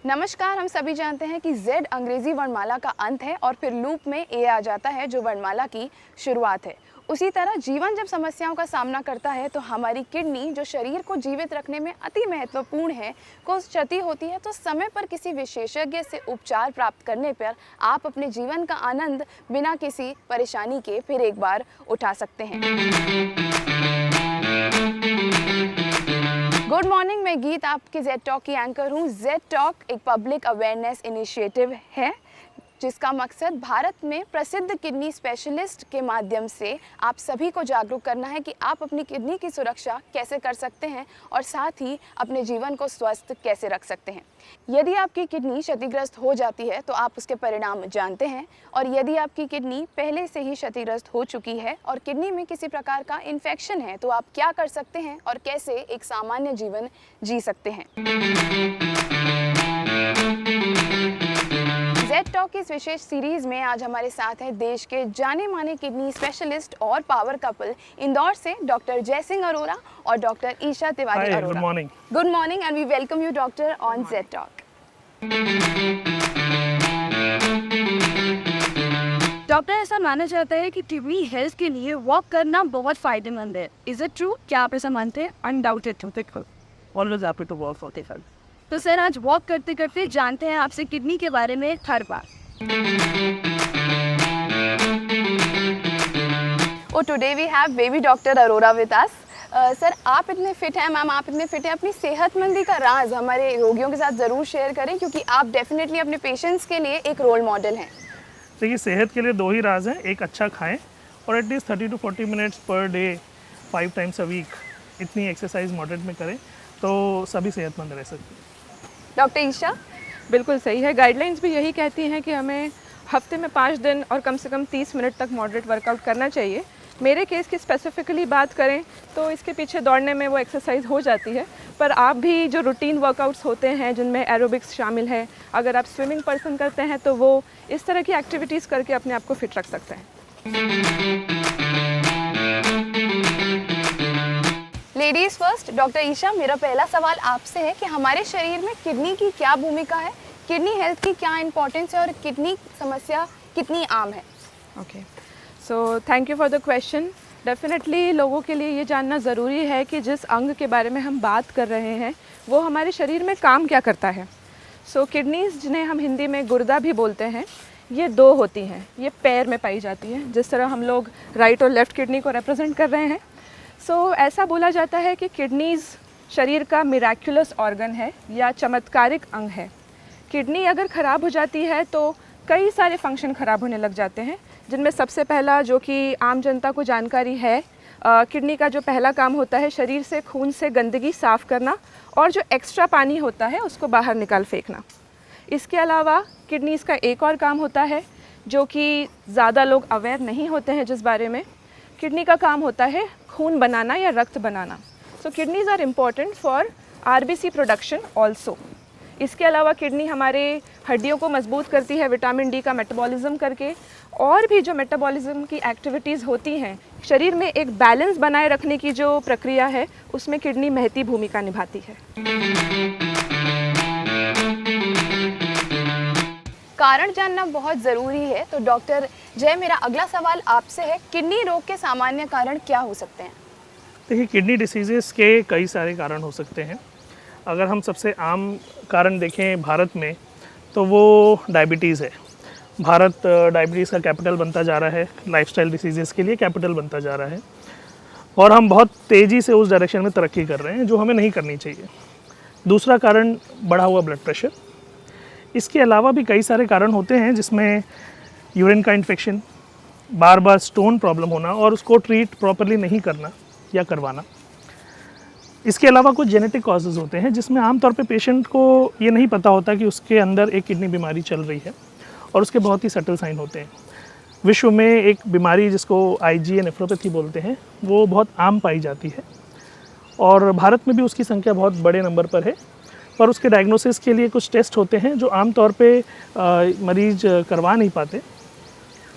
नमस्कार। हम सभी जानते हैं कि Z अंग्रेजी वर्णमाला का अंत है और फिर लूप में A आ जाता है जो वर्णमाला की शुरुआत है। उसी तरह जीवन जब समस्याओं का सामना करता है तो हमारी किडनी, जो शरीर को जीवित रखने में अति महत्वपूर्ण है, को क्षति होती है। तो समय पर किसी विशेषज्ञ से उपचार प्राप्त करने पर आप अपने जीवन का आनंद बिना किसी परेशानी के फिर एक बार उठा सकते हैं। गुड मॉर्निंग, मैं गीत आपकी जेड टॉक की एंकर हूँ। जेड टॉक एक पब्लिक अवेयरनेस इनिशिएटिव है जिसका मकसद भारत में प्रसिद्ध किडनी स्पेशलिस्ट के माध्यम से आप सभी को जागरूक करना है कि आप अपनी किडनी की सुरक्षा कैसे कर सकते हैं और साथ ही अपने जीवन को स्वस्थ कैसे रख सकते हैं। यदि आपकी किडनी क्षतिग्रस्त हो जाती है तो आप उसके परिणाम जानते हैं, और यदि आपकी किडनी पहले से ही क्षतिग्रस्त हो चुकी है और किडनी में किसी प्रकार का इन्फेक्शन है तो आप क्या कर सकते हैं और कैसे एक सामान्य जीवन जी सकते हैं। जेड टॉक की इस विशेष सीरीज में आज हमारे साथ हैं देश के जाने माने किडनी स्पेशलिस्ट और पावर कपल इंदौर से डॉक्टर जयसिंह अरोरा और doctor Isha Tiwari Arora. Good morning. Good morning and we welcome you doctor on Z talk. Doctor, ऐसा माना जाता है कि किडनी हेल्थ के लिए वॉक करना बहुत फायदेमंद है। Is it true? क्या आप ऐसा मानते हैं? Undoubted true. बिल्कुल। Always happy to work for the health. तो सर, आज वॉक करते करते जानते हैं आपसे किडनी के बारे में हर बार। Oh, today we have baby doctor Arora with us. Sir, आप इतने फिट हैं, मैम आप इतने फिट हैं, अपनी सेहतमंदी का राज हमारे रोगियों के साथ ज़रूर शेयर करें क्योंकि आप डेफिनेटली अपने पेशेंट्स के लिए एक रोल मॉडल हैं। देखिए, सेहत के लिए दो ही राज हैं। एक, अच्छा खाएं और at least 30 to 40 minutes per day 5 times a week इतनी एक्सरसाइज मॉडरेट में करें तो सभी सेहतमंद रह सकते हैं। डॉक्टर ईशा? बिल्कुल सही है। गाइडलाइंस भी यही कहती हैं कि हमें हफ्ते में 5 दिन और कम से कम 30 मिनट तक मॉडरेट वर्कआउट करना चाहिए। मेरे केस की स्पेसिफिकली बात करें तो इसके पीछे दौड़ने में वो एक्सरसाइज हो जाती है, पर आप भी जो रूटीन वर्कआउट्स होते हैं जिनमें एरोबिक्स शामिल है, अगर आप स्विमिंग पसंद करते हैं तो वो इस तरह की एक्टिविटीज़ करके अपने आप को फिट रख सकते हैं। Ladies first. डॉक्टर ईशा, मेरा पहला सवाल आपसे है कि हमारे शरीर में किडनी की क्या भूमिका है, किडनी हेल्थ की क्या इंपॉर्टेंस है और किडनी समस्या कितनी आम है? Okay, so thank you for the question. Definitely लोगों के लिए ये जानना ज़रूरी है कि जिस अंग के बारे में हम बात कर रहे हैं वो हमारे शरीर में काम क्या करता है। सो किडनीज़, जिन्हें हम हिंदी में गुर्दा भी बोलते हैं, ये 2 होती हैं। ये पैर में पाई जाती हैं, जिस तरह हम लोग राइट और लेफ़्ट किडनी को रिप्रेजेंट कर रहे हैं। सो ऐसा बोला जाता है कि किडनीज़ शरीर का मिराक्युलस ऑर्गन है या चमत्कारिक अंग है। किडनी अगर ख़राब हो जाती है तो कई सारे फंक्शन ख़राब होने लग जाते हैं, जिनमें सबसे पहला, जो कि आम जनता को जानकारी है, किडनी का जो पहला काम होता है शरीर से खून से गंदगी साफ़ करना और जो एक्स्ट्रा पानी होता है उसको बाहर निकाल फेंकना। इसके अलावा किडनीज़ का एक और काम होता है जो कि ज़्यादा लोग अवेयर नहीं होते हैं जिस बारे में। किडनी का काम होता है खून बनाना या रक्त बनाना। So kidneys are important for RBC production also. इसके अलावा किडनी हमारे हड्डियों को मजबूत करती है विटामिन डी का मेटाबॉलिज्म करके, और भी जो मेटाबॉलिज्म की एक्टिविटीज़ होती हैं, शरीर में एक बैलेंस बनाए रखने की जो प्रक्रिया है उसमें किडनी महती भूमिका निभाती है। कारण जानना बहुत ज़रूरी है। तो डॉक्टर जय, मेरा अगला सवाल आपसे है, किडनी रोग के सामान्य कारण क्या हो सकते हैं? देखिए, किडनी डिसीजेस के कई सारे कारण हो सकते हैं। अगर हम सबसे आम कारण देखें भारत में तो वो डायबिटीज़ है। भारत डायबिटीज़ का कैपिटल बनता जा रहा है, लाइफस्टाइल डिसीजेस के लिए कैपिटल बनता जा रहा है, और हम बहुत तेज़ी से उस डायरेक्शन में तरक्की कर रहे हैं जो हमें नहीं करनी चाहिए। दूसरा कारण बढ़ा हुआ ब्लड प्रेशर। इसके अलावा भी कई सारे कारण होते हैं जिसमें यूरिन का इन्फेक्शन, बार बार स्टोन प्रॉब्लम होना और उसको ट्रीट प्रॉपरली नहीं करना या करवाना। इसके अलावा कुछ जेनेटिक कॉजेज़ होते हैं जिसमें आमतौर पे पेशेंट को ये नहीं पता होता कि उसके अंदर एक किडनी बीमारी चल रही है, और उसके बहुत ही सटल साइन होते हैं। विश्व में एक बीमारी जिसको IgA नेफ्रोपैथी बोलते हैं वो बहुत आम पाई जाती है, और भारत में भी उसकी संख्या बहुत बड़े नंबर पर है। पर उसके डायग्नोसिस के लिए कुछ टेस्ट होते हैं जो आमतौर पे मरीज करवा नहीं पाते,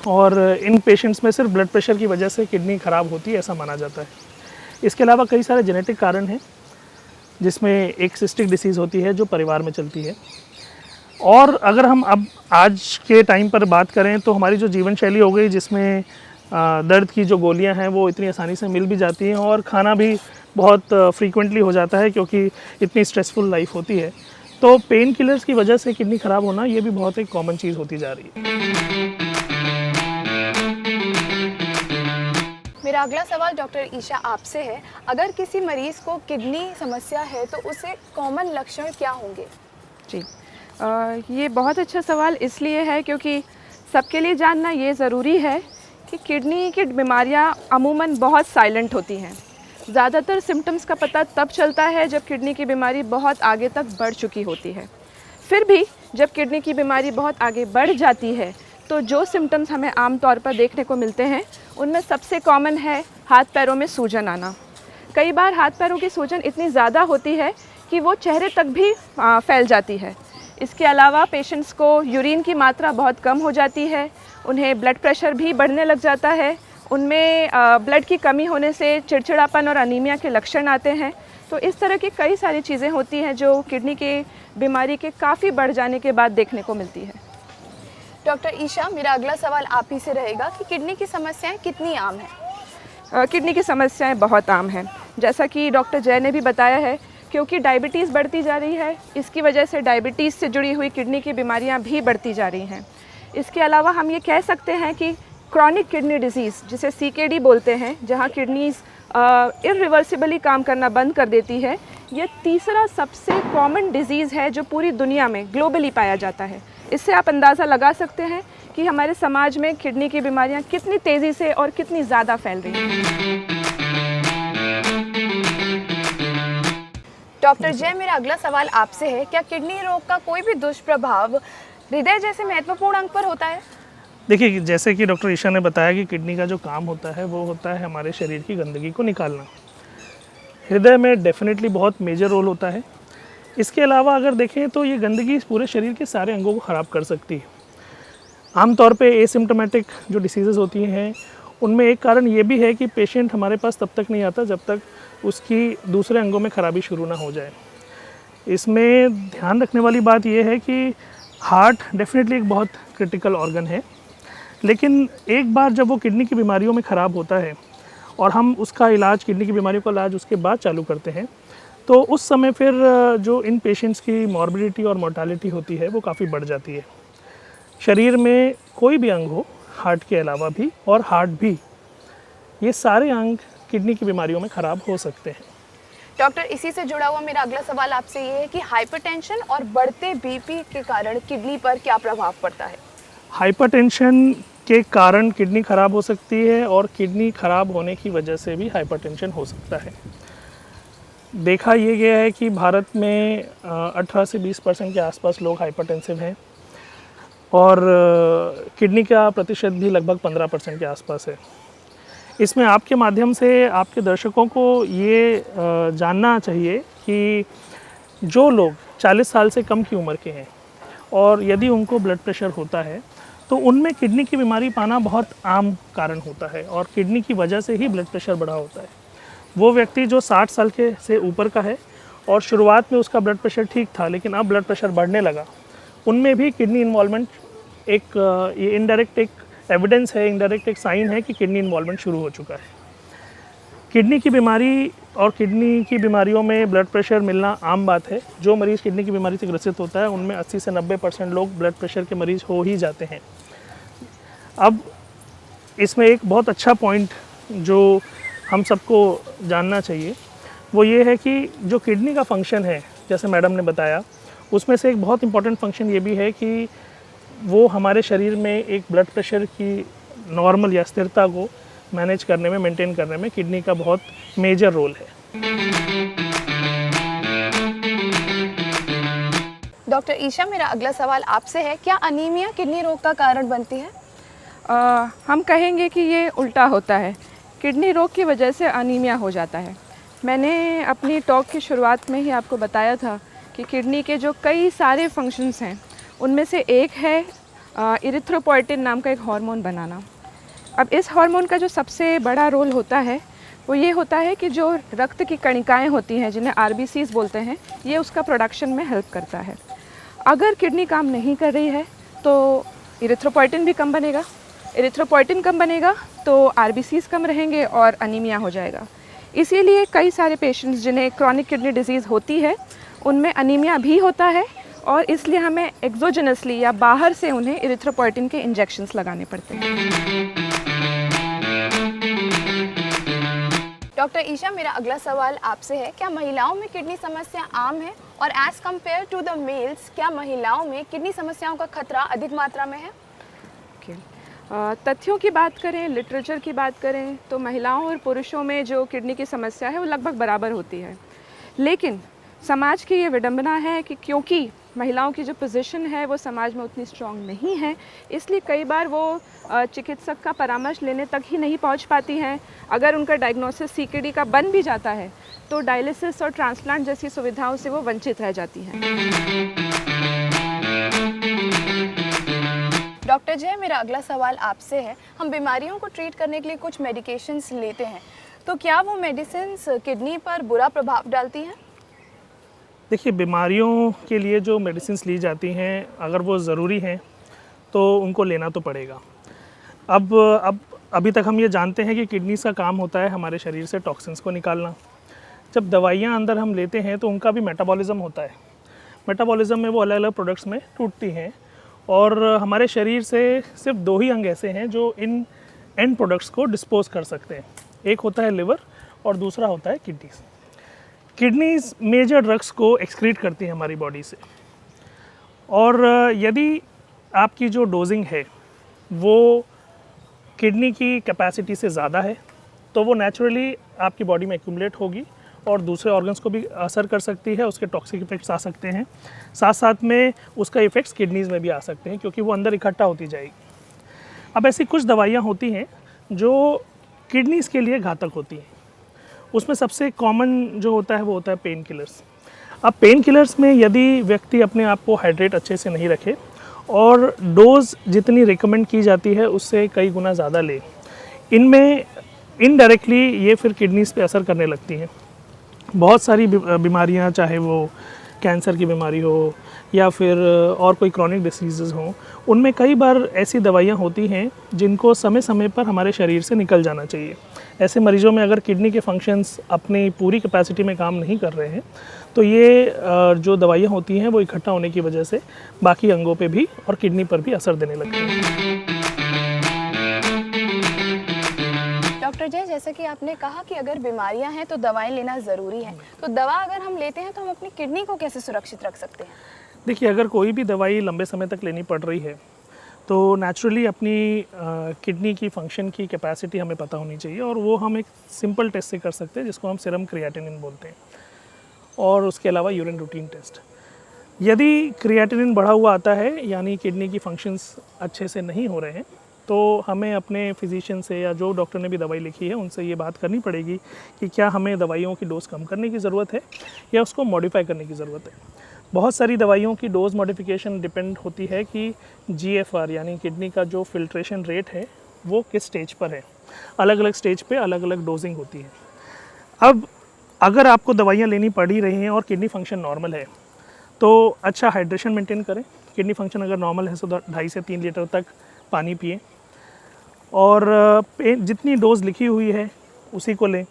और इन पेशेंट्स में सिर्फ ब्लड प्रेशर की वजह से किडनी ख़राब होती है ऐसा माना जाता है। इसके अलावा कई सारे जेनेटिक कारण हैं जिसमें एक सिस्टिक डिसीज़ होती है जो परिवार में चलती है। और अगर हम अब आज के टाइम पर बात करें तो हमारी जो जीवन शैली हो गई, जिसमें दर्द की जो गोलियां हैं वो इतनी आसानी से मिल भी जाती हैं, और खाना भी बहुत फ्रीक्वेंटली हो जाता है क्योंकि इतनी स्ट्रेसफुल लाइफ होती है, तो पेन किलर्स की वजह से किडनी ख़राब होना ये भी बहुत एक कॉमन चीज़ होती जा रही है। मेरा अगला सवाल डॉक्टर ईशा आपसे है, अगर किसी मरीज़ को किडनी समस्या है तो उसे कॉमन लक्षण क्या होंगे? जी, ये बहुत अच्छा सवाल इसलिए है क्योंकि सबके लिए जानना ये ज़रूरी है कि किडनी की बीमारियां अमूमन बहुत साइलेंट होती हैं। ज़्यादातर सिम्टम्स का पता तब चलता है जब किडनी की बीमारी बहुत आगे तक बढ़ चुकी होती है। फिर भी जब किडनी की बीमारी बहुत आगे बढ़ जाती है तो जो सिम्टम्स हमें आम तौर पर देखने को मिलते हैं उनमें सबसे कॉमन है हाथ पैरों में सूजन आना। कई बार हाथ पैरों की सूजन इतनी ज़्यादा होती है कि वो चेहरे तक भी फैल जाती है। इसके अलावा पेशेंट्स को यूरिन की मात्रा बहुत कम हो जाती है, उन्हें ब्लड प्रेशर भी बढ़ने लग जाता है, उनमें ब्लड की कमी होने से चिड़चिड़ापन और अनीमिया के लक्षण आते हैं। तो इस तरह की कई सारी चीज़ें होती हैं जो किडनी के बीमारी के काफ़ी बढ़ जाने के बाद देखने को मिलती है। डॉक्टर ईशा, मेरा अगला सवाल आप ही से रहेगा कि किडनी की समस्याएं कितनी आम हैं? किडनी की समस्याएं बहुत आम हैं, जैसा कि डॉक्टर जय ने भी बताया है, क्योंकि डायबिटीज़ बढ़ती जा रही है, इसकी वजह से डायबिटीज़ से जुड़ी हुई किडनी की बीमारियां भी बढ़ती जा रही हैं। इसके अलावा हम ये कह सकते हैं कि क्रॉनिक किडनी डिजीज़, जिसे CKD बोलते हैं, जहां किडनीज़ इरिवर्सिबली काम करना बंद कर देती है, ये तीसरा सबसे कॉमन डिजीज़ है जो पूरी दुनिया में ग्लोबली पाया जाता है। इससे आप अंदाज़ा लगा सकते हैं कि हमारे समाज में किडनी की बीमारियां कितनी तेज़ी से और कितनी ज़्यादा फैल रही हैं। डॉक्टर जय, मेरा अगला सवाल आपसे है, क्या किडनी रोग का कोई भी दुष्प्रभाव हृदय जैसे महत्वपूर्ण अंग पर होता है? देखिए, जैसे कि डॉक्टर ईशा ने बताया कि किडनी का जो काम होता है वो होता है हमारे शरीर की गंदगी को निकालना। हृदय में डेफिनेटली बहुत मेजर रोल होता है। इसके अलावा अगर देखें तो ये गंदगी पूरे शरीर के सारे अंगों को ख़राब कर सकती है। आमतौर पे एसिम्प्टोमेटिक जो डिसीज़ेज़ होती हैं उनमें एक कारण ये भी है कि पेशेंट हमारे पास तब तक नहीं आता जब तक उसकी दूसरे अंगों में ख़राबी शुरू ना हो जाए। इसमें ध्यान रखने वाली बात यह है कि हार्ट डेफिनेटली एक बहुत क्रिटिकल ऑर्गन है, लेकिन एक बार जब वो किडनी की बीमारियों में ख़राब होता है और हम उसका इलाज, किडनी की बीमारियों का इलाज उसके बाद चालू करते हैं, तो उस समय फिर जो इन पेशेंट्स की मॉर्बिडिटी और मोर्टालिटी होती है वो काफ़ी बढ़ जाती है। शरीर में कोई भी अंग हो, हार्ट के अलावा भी और हार्ट भी, ये सारे अंग किडनी की बीमारियों में ख़राब हो सकते हैं। डॉक्टर, इसी से जुड़ा हुआ मेरा अगला सवाल आपसे ये है कि हाइपरटेंशन और बढ़ते बीपी के कारण किडनी पर क्या प्रभाव पड़ता है? हाइपरटेंशन के कारण किडनी ख़राब हो सकती है और किडनी ख़राब होने की वजह से भी हाइपरटेंशन हो सकता है। देखा ये गया है कि भारत में 18 से 20% के आसपास लोग हाइपरटेंसिव हैं और किडनी का प्रतिशत भी लगभग 15% के आसपास है। इसमें आपके माध्यम से आपके दर्शकों को ये जानना चाहिए कि जो लोग 40 साल से कम की उम्र के हैं और यदि उनको ब्लड प्रेशर होता है तो उनमें किडनी की बीमारी पाना बहुत आम कारण होता है और किडनी की वजह से ही ब्लड प्रेशर बढ़ा होता है। वो व्यक्ति जो 60 साल के से ऊपर का है और शुरुआत में उसका ब्लड प्रेशर ठीक था लेकिन अब ब्लड प्रेशर बढ़ने लगा, उनमें भी किडनी इन्वॉल्वमेंट एक ये इनडायरेक्ट एक एविडेंस है, इनडायरेक्ट एक साइन है कि किडनी इन्वॉल्वमेंट शुरू हो चुका है। किडनी की बीमारी और किडनी की बीमारियों में ब्लड प्रेशर मिलना आम बात है। जो मरीज़ किडनी की बीमारी से ग्रसित होता है उनमें 80 से 90% लोग ब्लड प्रेशर के मरीज़ हो ही जाते हैं। अब इसमें एक बहुत अच्छा पॉइंट जो हम सबको जानना चाहिए वो ये है कि जो किडनी का फंक्शन है, जैसे मैडम ने बताया, उसमें से एक बहुत इम्पॉर्टेंट फंक्शन ये भी है कि वो हमारे शरीर में एक ब्लड प्रेशर की नॉर्मल या स्थिरता को मैनेज करने में, मेंटेन करने में किडनी का बहुत मेजर रोल है। डॉक्टर ईशा, मेरा अगला सवाल आपसे है, क्या अनीमिया किडनी रोग का कारण बनती है? हम कहेंगे कि ये उल्टा होता है, किडनी रोग की वजह से अनीमिया हो जाता है। मैंने अपनी टॉक की शुरुआत में ही आपको बताया था कि किडनी के जो कई सारे फंक्शंस हैं उनमें से एक है इरिथ्रोपोइटिन नाम का एक हार्मोन बनाना। अब इस हार्मोन का जो सबसे बड़ा रोल होता है वो ये होता है कि जो रक्त की कणिकाएं होती हैं जिन्हें RBCs बोलते हैं, ये उसका प्रोडक्शन में हेल्प करता है। अगर किडनी काम नहीं कर रही है तो इरिथ्रोपोइटिन भी कम बनेगा, इरिथ्रोपोइटिन कम बनेगा तो आरबीसीज कम रहेंगे और अनीमिया हो जाएगा। इसीलिए कई सारे पेशेंट्स जिन्हें क्रॉनिक किडनी डिजीज़ होती है उनमें अनीमिया भी होता है और इसलिए हमें एक्सोजेनसली या बाहर से उन्हें इरिथ्रोपोइटिन के इंजेक्शंस लगाने पड़ते हैं। डॉक्टर ईशा, मेरा अगला सवाल आपसे है, क्या महिलाओं में किडनी समस्या आम है और as compared to the males क्या महिलाओं में किडनी समस्याओं का खतरा अधिक मात्रा में है? तथ्यों की बात करें, लिटरेचर की बात करें तो महिलाओं और पुरुषों में जो किडनी की समस्या है वो लगभग बराबर होती है। लेकिन समाज की ये विडंबना है कि क्योंकि महिलाओं की जो पोजीशन है वो समाज में उतनी स्ट्रांग नहीं है, इसलिए कई बार वो चिकित्सक का परामर्श लेने तक ही नहीं पहुंच पाती हैं। अगर उनका डायग्नोसिस सीकेडी का बन भी जाता है तो डायलिसिस और ट्रांसप्लांट जैसी सुविधाओं से वो वंचित रह जाती हैं। डॉक्टर जय, मेरा अगला सवाल आपसे है, हम बीमारियों को ट्रीट करने के लिए कुछ मेडिकेशंस लेते हैं, तो क्या वो मेडिसिन्स किडनी पर बुरा प्रभाव डालती हैं? देखिए, बीमारियों के लिए जो मेडिसिन्स ली जाती हैं अगर वो ज़रूरी हैं तो उनको लेना तो पड़ेगा। अब अभी तक हम ये जानते हैं कि किडनीज़ का काम होता है हमारे शरीर से टॉक्सिन्स को निकालना। जब दवाइयाँ अंदर हम लेते हैं तो उनका भी मेटाबॉलिज्म होता है। मेटाबॉलिज्म में वो अलग अलग प्रोडक्ट्स में टूटती हैं और हमारे शरीर से सिर्फ 2 ही अंग ऐसे हैं जो इन एंड प्रोडक्ट्स को डिस्पोज कर सकते हैं। एक होता है लिवर और दूसरा होता है किडनीज़। किडनीज़ मेजर ड्रग्स को एक्सक्रीट करती हैं हमारी बॉडी से, और यदि आपकी जो डोजिंग है वो किडनी की कैपेसिटी से ज़्यादा है तो वो नेचुरली आपकी बॉडी में एक्यूमुलेट होगी और दूसरे ऑर्गन्स को भी असर कर सकती है, उसके टॉक्सिक इफेक्ट्स आ सकते हैं। साथ साथ में उसका इफ़ेक्ट्स किडनीज़ में भी आ सकते हैं क्योंकि वो अंदर इकट्ठा होती जाएगी। अब ऐसी कुछ दवाइयाँ होती हैं जो किडनीज़ के लिए घातक होती हैं। उसमें सबसे कॉमन जो होता है वो होता है पेन किलर्स। अब पेन किलर्स में यदि व्यक्ति अपने आप को हाइड्रेट अच्छे से नहीं रखे और डोज जितनी रिकमेंड की जाती है उससे कई गुना ज़्यादा ले, इनमें इनडायरेक्टली ये फिर किडनीज़ पे असर करने लगती हैं। बहुत सारी बीमारियां, चाहे वो कैंसर की बीमारी हो या फिर और कोई क्रॉनिक डिसीज़ हों, उनमें कई बार ऐसी दवाइयां होती हैं जिनको समय समय पर हमारे शरीर से निकल जाना चाहिए। ऐसे मरीजों में अगर किडनी के फंक्शंस अपनी पूरी कैपेसिटी में काम नहीं कर रहे हैं तो ये जो दवाइयां होती हैं वो इकट्ठा होने की वजह से बाकी अंगों पे भी और किडनी पर भी असर देने लगती हैं। डॉक्टर जय, जैसा कि आपने कहा कि अगर बीमारियां हैं तो दवाएं लेना ज़रूरी है, तो दवा अगर हम लेते हैं तो हम अपनी किडनी को कैसे सुरक्षित रख सकते हैं? देखिए, अगर कोई भी दवाई लंबे समय तक लेनी पड़ रही है तो नेचुरली अपनी किडनी की फंक्शन की कैपेसिटी हमें पता होनी चाहिए, और वो हम एक सिंपल टेस्ट से कर सकते हैं जिसको हम सीरम क्रिएटिनिन बोलते हैं, और उसके अलावा यूरिन रूटीन टेस्ट। यदि क्रिएटिनिन बढ़ा हुआ आता है यानी किडनी की फंक्शंस अच्छे से नहीं हो रहे हैं तो हमें अपने फिजिशियन से या जो डॉक्टर ने भी दवाई लिखी है उनसे ये बात करनी पड़ेगी कि क्या हमें दवाइयों की डोज़ कम करने की ज़रूरत है या उसको मॉडिफाई करने की ज़रूरत है। बहुत सारी दवाइयों की डोज़ मॉडिफिकेशन डिपेंड होती है कि GFR यानी किडनी का जो फिल्ट्रेशन रेट है वो किस स्टेज पर है। अलग अलग स्टेज पे अलग अलग डोजिंग होती है। अब अगर आपको दवाइयाँ लेनी पड़ ही रही हैं और किडनी फंक्शन नॉर्मल है तो अच्छा हाइड्रेशन मेंटेन करें। किडनी फंक्शन अगर नॉर्मल है तो 2.5 से 3 लीटर तक पानी पिएं, और जितनी डोज़ लिखी हुई है उसी को लें।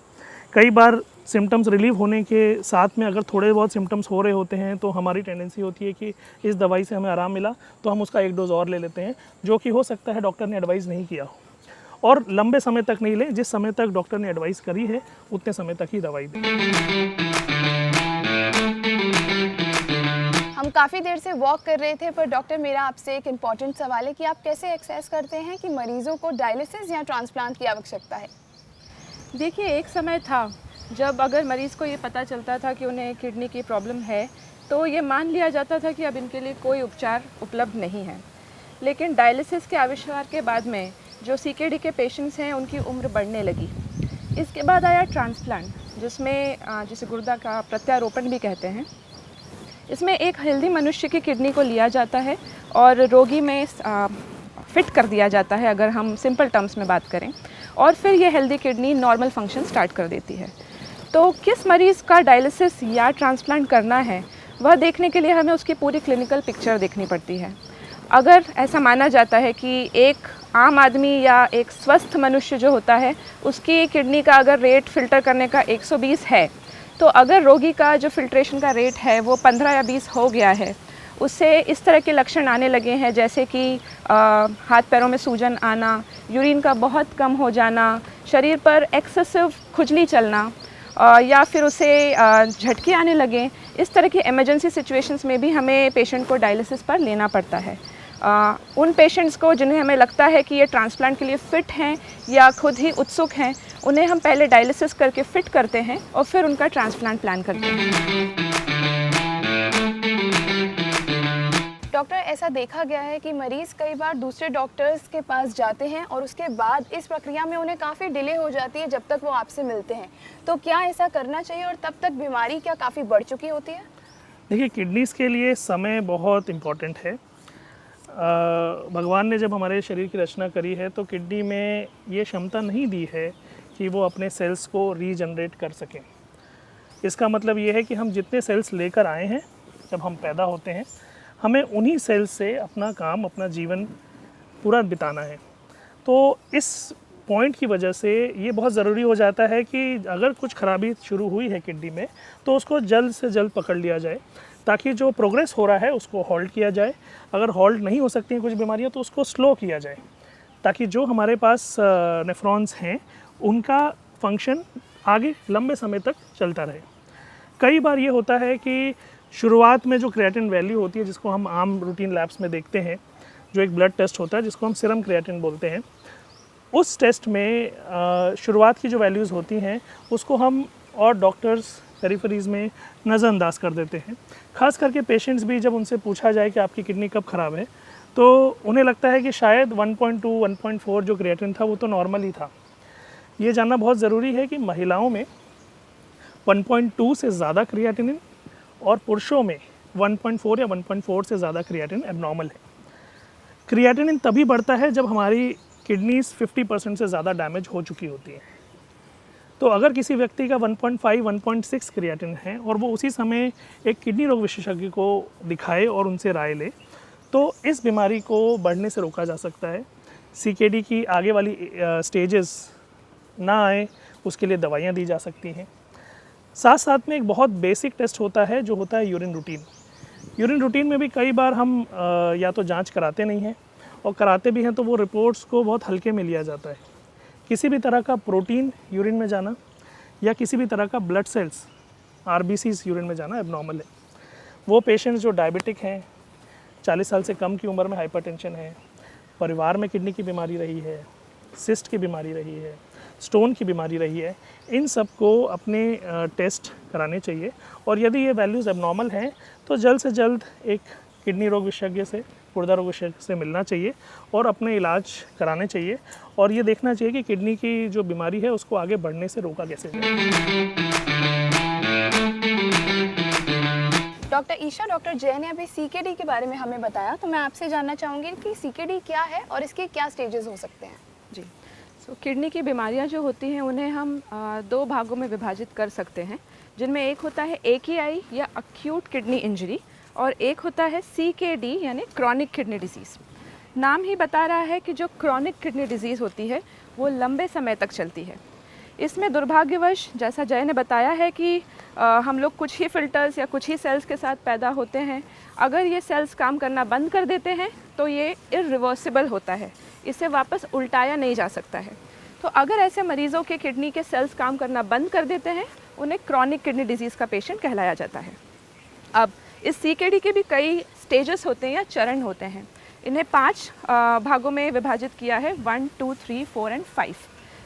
कई बार सिम्टम्स रिलीव होने के साथ में अगर थोड़े बहुत सिम्टम्स हो रहे होते हैं तो हमारी टेंडेंसी होती है कि इस दवाई से हमें आराम मिला तो हम उसका 1 डोज़ और ले लेते हैं, जो कि हो सकता है डॉक्टर ने एडवाइस नहीं किया हो, और लंबे समय तक नहीं लें। जिस समय तक डॉक्टर ने एडवाइस करी है उतने समय तक ही दवाई दें। हम काफ़ी देर से वॉक कर रहे थे, पर डॉक्टर मेरा आपसे एक इम्पॉर्टेंट सवाल है कि आप कैसे एक्सेस करते हैं कि मरीजों को डायलिसिस या ट्रांसप्लांट की आवश्यकता है? देखिए, एक समय था जब अगर मरीज़ को ये पता चलता था कि उन्हें किडनी की प्रॉब्लम है तो ये मान लिया जाता था कि अब इनके लिए कोई उपचार उपलब्ध नहीं है। लेकिन डायलिसिस के आविष्कार के बाद में जो CKD के पेशेंट्स हैं उनकी उम्र बढ़ने लगी। इसके बाद आया ट्रांसप्लांट, जिसमें जिसे गुर्दा का प्रत्यारोपण भी कहते हैं। इसमें एक हेल्दी मनुष्य की किडनी को लिया जाता है और रोगी में फिट कर दिया जाता है, अगर हम सिंपल टर्म्स में बात करें, और फिर ये healthy kidney normal function start कर देती है। तो किस मरीज़ का डायलिसिस या ट्रांसप्लांट करना है वह देखने के लिए हमें उसकी पूरी क्लिनिकल पिक्चर देखनी पड़ती है। अगर ऐसा माना जाता है कि एक आम आदमी या एक स्वस्थ मनुष्य जो होता है उसकी किडनी का अगर रेट फ़िल्टर करने का 120 है, तो अगर रोगी का जो फ़िल्ट्रेशन का रेट है वो 15 या 20 हो गया है, उससे इस तरह के लक्षण आने लगे हैं जैसे कि हाथ पैरों में सूजन आना, यूरिन का बहुत कम हो जाना, शरीर पर एक्सेसिव खुजली चलना, या फिर उसे झटके आने लगे, इस तरह की इमरजेंसी सिचुएशंस में भी हमें पेशेंट को डायलिसिस पर लेना पड़ता है। उन पेशेंट्स को जिन्हें हमें लगता है कि ये ट्रांसप्लांट के लिए फ़िट हैं या खुद ही उत्सुक हैं, उन्हें हम पहले डायलिसिस करके फ़िट करते हैं और फिर उनका ट्रांसप्लांट प्लान करते हैं। डॉक्टर, ऐसा देखा गया है कि मरीज़ कई बार दूसरे डॉक्टर्स के पास जाते हैं और उसके बाद इस प्रक्रिया में उन्हें काफ़ी डिले हो जाती है जब तक वो आपसे मिलते हैं, तो क्या ऐसा करना चाहिए और तब तक बीमारी क्या काफ़ी बढ़ चुकी होती है? देखिए, किडनीज़ के लिए समय बहुत इम्पॉर्टेंट है। भगवान ने जब हमारे शरीर की रचना करी है तो किडनी में ये क्षमता नहीं दी है कि वो अपने सेल्स को रीजनरेट कर सकें। इसका मतलब ये है कि हम जितने सेल्स लेकर आए हैं जब हम पैदा होते हैं, हमें उन्हीं सेल्स से अपना काम, अपना जीवन पूरा बिताना है। तो इस पॉइंट की वजह से ये बहुत ज़रूरी हो जाता है कि अगर कुछ खराबी शुरू हुई है किडनी में तो उसको जल्द से जल्द पकड़ लिया जाए, ताकि जो प्रोग्रेस हो रहा है उसको होल्ड किया जाए। अगर होल्ड नहीं हो सकती हैं कुछ बीमारियां तो उसको स्लो किया जाए, ताकि जो हमारे पास नेफ्रॉन्स हैं उनका फंक्शन आगे लंबे समय तक चलता रहे। कई बार ये होता है कि शुरुआत में जो क्रिएटिन वैल्यू होती है, जिसको हम आम रूटीन लैब्स में देखते हैं, जो एक ब्लड टेस्ट होता है जिसको हम सीरम क्रिएटिन बोलते हैं, उस टेस्ट में शुरुआत की जो वैल्यूज़ होती हैं उसको हम और डॉक्टर्स पेरिफेरीज़ में नज़रअंदाज कर देते हैं। ख़ास करके पेशेंट्स भी जब उनसे पूछा जाए कि आपकी किडनी कब ख़राब है तो उन्हें लगता है कि शायद 1.2 1.4 जो क्रिएटिन था वो तो नॉर्मल ही था। ये जानना बहुत ज़रूरी है कि महिलाओं में 1.2 से ज़्यादा क्रिएटिनिन और पुरुषों में 1.4 या 1.4 से ज़्यादा क्रिएटिन एबनॉर्मल है। क्रिएटिनिन तभी बढ़ता है जब हमारी किडनीज़ 50% से ज़्यादा डैमेज हो चुकी होती हैं। तो अगर किसी व्यक्ति का 1.5 1.6 क्रिएटिन है और वो उसी समय एक किडनी रोग विशेषज्ञ को दिखाए और उनसे राय ले, तो इस बीमारी को बढ़ने से रोका जा सकता है। सीकेडी की आगे वाली स्टेजेस ना आए उसके लिए दवाइयाँ दी जा सकती हैं। साथ साथ में एक बहुत बेसिक टेस्ट होता है जो होता है यूरिन रूटीन। यूरिन रूटीन में भी कई बार हम या तो जांच कराते नहीं हैं, और कराते भी हैं तो वो रिपोर्ट्स को बहुत हल्के में लिया जाता है। किसी भी तरह का प्रोटीन यूरिन में जाना या किसी भी तरह का ब्लड सेल्स आरबीसीज यूरिन में जाना एबनॉर्मल है। वो पेशेंट्स जो डायबिटिक हैं, 40 साल से कम की उम्र में हाइपरटेंशन है, परिवार में किडनी की बीमारी रही है, सिस्ट की बीमारी रही है, स्टोन की बीमारी रही है, इन सब को अपने टेस्ट कराने चाहिए। और यदि ये वैल्यूज़ एबनॉर्मल हैं तो जल्द से जल्द एक किडनी रोग विशेषज्ञ से, गुर्दा रोग विशेषज्ञ से मिलना चाहिए और अपने इलाज कराने चाहिए, और ये देखना चाहिए कि किडनी की जो बीमारी है उसको आगे बढ़ने से रोका कैसे जाए। डॉक्टर ईशा, डॉक्टर जय ने अभी सीकेडी के बारे में हमें बताया, तो मैं आपसे जानना चाहूँगी कि सीकेडी क्या है और इसके क्या स्टेजेस हो सकते हैं? जी, किडनी की बीमारियां जो होती हैं उन्हें हम दो भागों में विभाजित कर सकते हैं, जिनमें एक होता है AKI या अक्यूट किडनी इंजरी, और एक होता है CKD यानी क्रॉनिक किडनी डिजीज़। नाम ही बता रहा है कि जो क्रॉनिक किडनी डिजीज़ होती है वो लंबे समय तक चलती है। इसमें दुर्भाग्यवश, जैसा जय ने बताया है कि हम लोग कुछ ही फ़िल्टर्स या कुछ ही सेल्स के साथ पैदा होते हैं। अगर ये सेल्स काम करना बंद कर देते हैं तो ये इरिवर्सिबल होता है, इसे वापस उल्टाया नहीं जा सकता है। तो अगर ऐसे मरीज़ों के किडनी के सेल्स काम करना बंद कर देते हैं, उन्हें क्रॉनिक किडनी डिजीज़ का पेशेंट कहलाया जाता है। अब इस CKD के भी कई स्टेजेस होते हैं या चरण होते हैं। इन्हें 5 भागों में विभाजित किया है, 1 2 3 4 एंड 5।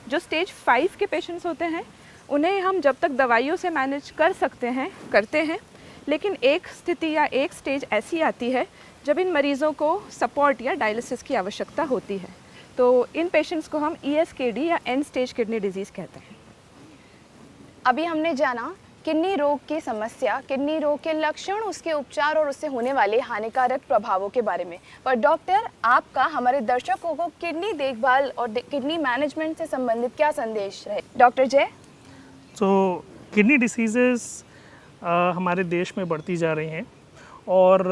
जो स्टेज 5 के पेशेंट्स होते हैं उन्हें हम जब तक दवाइयों से मैनेज कर सकते हैं करते हैं, लेकिन एक स्थिति या एक स्टेज ऐसी आती है जब इन मरीज़ों को सपोर्ट या डायलिसिस की आवश्यकता होती है। तो इन पेशेंट्स को हम ESKD या एंड स्टेज किडनी डिजीज़ कहते हैं। अभी हमने जाना किडनी रोग की समस्या, किडनी रोग के लक्षण, उसके उपचार और उससे होने वाले हानिकारक प्रभावों के बारे में। पर डॉक्टर, आपका हमारे दर्शकों को किडनी देखभाल और किडनी मैनेजमेंट से संबंधित क्या संदेश है? डॉक्टर जय। तो किडनी डिसीज़ेस हमारे देश में बढ़ती जा रही हैं और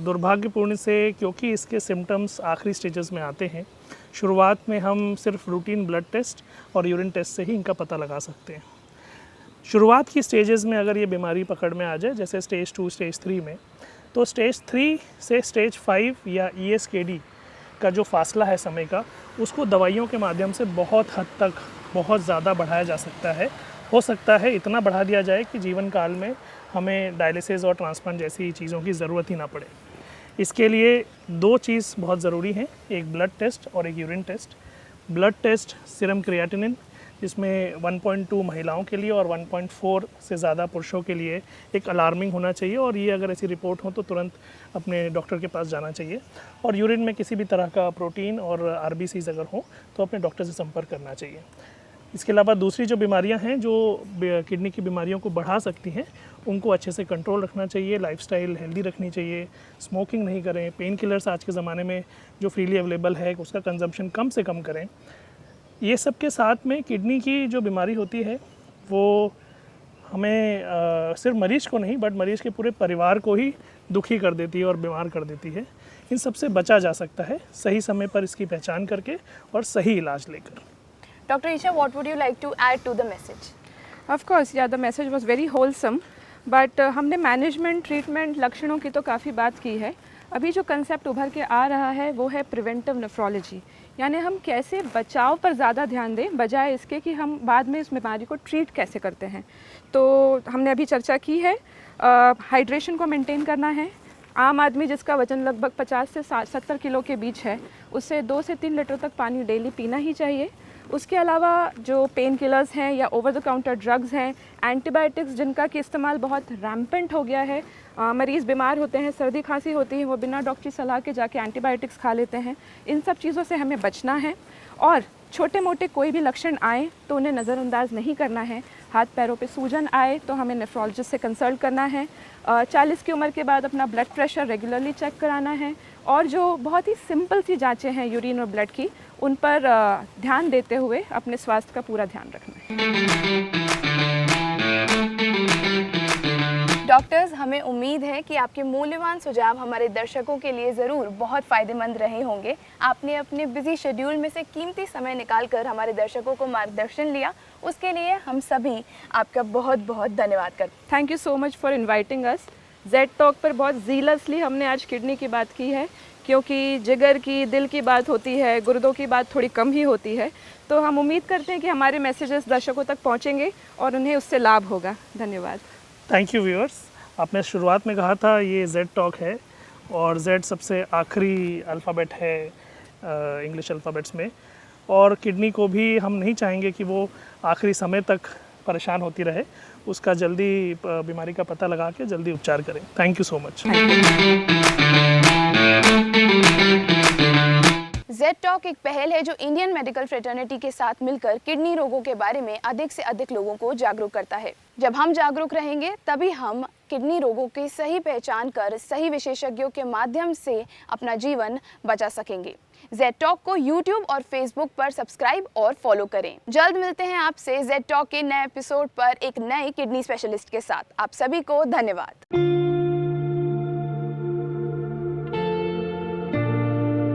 दुर्भाग्यपूर्ण से क्योंकि इसके सिम्टम्स आखिरी स्टेजेस में आते हैं, शुरुआत में हम सिर्फ रूटीन ब्लड टेस्ट और यूरिन टेस्ट से ही इनका पता लगा सकते हैं। शुरुआत की स्टेजेस में अगर ये बीमारी पकड़ में आ जाए, जैसे स्टेज 2, स्टेज 3 में, तो स्टेज 3 से स्टेज 5 या ESKD का जो फासला है समय का, उसको दवाइयों के माध्यम से बहुत हद तक बहुत ज़्यादा बढ़ाया जा सकता है। हो सकता है इतना बढ़ा दिया जाए कि जीवन काल में हमें डायलिसिस और ट्रांसप्लांट जैसी चीज़ों की ज़रूरत ही ना पड़े। इसके लिए 2 चीज़ बहुत ज़रूरी हैं, एक ब्लड टेस्ट और एक urine test. Blood test serum creatinine, जिसमें 1.2 महिलाओं के लिए और 1.4 से ज़्यादा पुरुषों के लिए एक अलार्मिंग होना चाहिए और ये अगर ऐसी रिपोर्ट हो तो तुरंत अपने डॉक्टर के पास जाना चाहिए। और यूरिन में किसी भी तरह का प्रोटीन और RBCs अगर हो तो अपने डॉक्टर से संपर्क करना चाहिए। इसके अलावा दूसरी जो बीमारियां हैं जो किडनी की बीमारियों को बढ़ा सकती हैं, उनको अच्छे से कंट्रोल रखना चाहिए, लाइफस्टाइल हेल्दी रखनी चाहिए, स्मोकिंग नहीं करें, पेन किलर्स आज के ज़माने में जो फ्रीली अवेलेबल है उसका कंजम्पशन कम से कम करें। ये सब के साथ में किडनी की जो बीमारी होती है वो हमें सिर्फ मरीज़ को नहीं बट मरीज़ के पूरे परिवार को ही दुखी कर देती है और बीमार कर देती है। इन सब से बचा जा सकता है सही समय पर इसकी पहचान करके और सही इलाज लेकर। Dr. Isha, what would you like to add to the message? Of course या the message was very wholesome, but हमने मैनेजमेंट, ट्रीटमेंट, लक्षणों की तो काफ़ी बात की है। अभी जो कंसेप्ट उभर के आ रहा है वो है प्रिवेंटिव नेफ्रोलॉजी, यानी हम कैसे बचाव पर ज़्यादा ध्यान दें बजाय इसके कि हम बाद में इस बीमारी को ट्रीट कैसे करते हैं। तो हमने अभी चर्चा की है, हाइड्रेशन को मेंटेन करना है। आम आदमी जिसका वज़न लगभग 50 से 70 किलो के बीच है, उससे 2 से 3 लीटर तक पानी डेली पीना ही चाहिए। उसके अलावा जो पेन किलर्स हैं या ओवर द काउंटर ड्रग्स हैं, एंटीबायोटिक्स जिनका कि इस्तेमाल बहुत रैम्पेंट हो गया है, मरीज़ बीमार होते हैं, सर्दी खांसी होती है, वो बिना डॉक्टरी सलाह के जाके एंटीबायोटिक्स खा लेते हैं। इन सब चीज़ों से हमें बचना है और छोटे मोटे कोई भी लक्षण आए तो उन्हें नज़रअंदाज नहीं करना है। हाथ पैरों पे सूजन आए तो हमें नेफ्रोलॉजिस्ट से कंसल्ट करना है। 40 की उम्र के बाद अपना ब्लड प्रेशर रेगुलरली चेक कराना है और जो बहुत ही सिंपल सी जांचें हैं यूरिन और ब्लड की, उन पर ध्यान देते हुए अपने स्वास्थ्य का पूरा ध्यान रखना है। डॉक्टर्स, हमें उम्मीद है कि आपके मूल्यवान सुझाव हमारे दर्शकों के लिए ज़रूर बहुत फ़ायदेमंद रहे होंगे। आपने अपने बिजी शेड्यूल में से कीमती समय निकालकर हमारे दर्शकों को मार्गदर्शन लिया, उसके लिए हम सभी आपका बहुत बहुत धन्यवाद करते हैं। Thank you so much for inviting us. Z talk पर बहुत जीलसली हमने आज किडनी की बात की है, क्योंकि जिगर की, दिल की बात होती है, गुर्दों की बात थोड़ी कम ही होती है। तो हम उम्मीद करते हैं कि हमारे मैसेजेस दर्शकों तक पहुंचेंगे और उन्हें उससे लाभ होगा। धन्यवाद। Thank you viewers. आपने शुरुआत में कहा था ये जेड टॉक है और जेड सबसे आखिरी अल्फ़ाबेट है इंग्लिश अल्फ़ाबेट्स में, और किडनी को भी हम नहीं चाहेंगे कि वो आखिरी समय तक परेशान होती रहे। उसका जल्दी बीमारी का पता लगा के जल्दी उपचार करें। Thank you so much. Z talk एक पहल है जो इंडियन मेडिकल फ्रेटर्निटी के साथ मिलकर किडनी रोगों के बारे में अधिक से अधिक लोगों को जागरूक करता है। जब हम जागरूक रहेंगे तभी हम किडनी रोगों की सही पहचान कर सही विशेषज्ञों के माध्यम से अपना जीवन बचा सकेंगे। जेड टॉक को यूट्यूब और फेसबुक पर सब्सक्राइब और फॉलो करें। जल्द मिलते हैं आपसे जेड टॉक के नए एपिसोड पर एक नए किडनी स्पेशलिस्ट के साथ। आप सभी को धन्यवाद।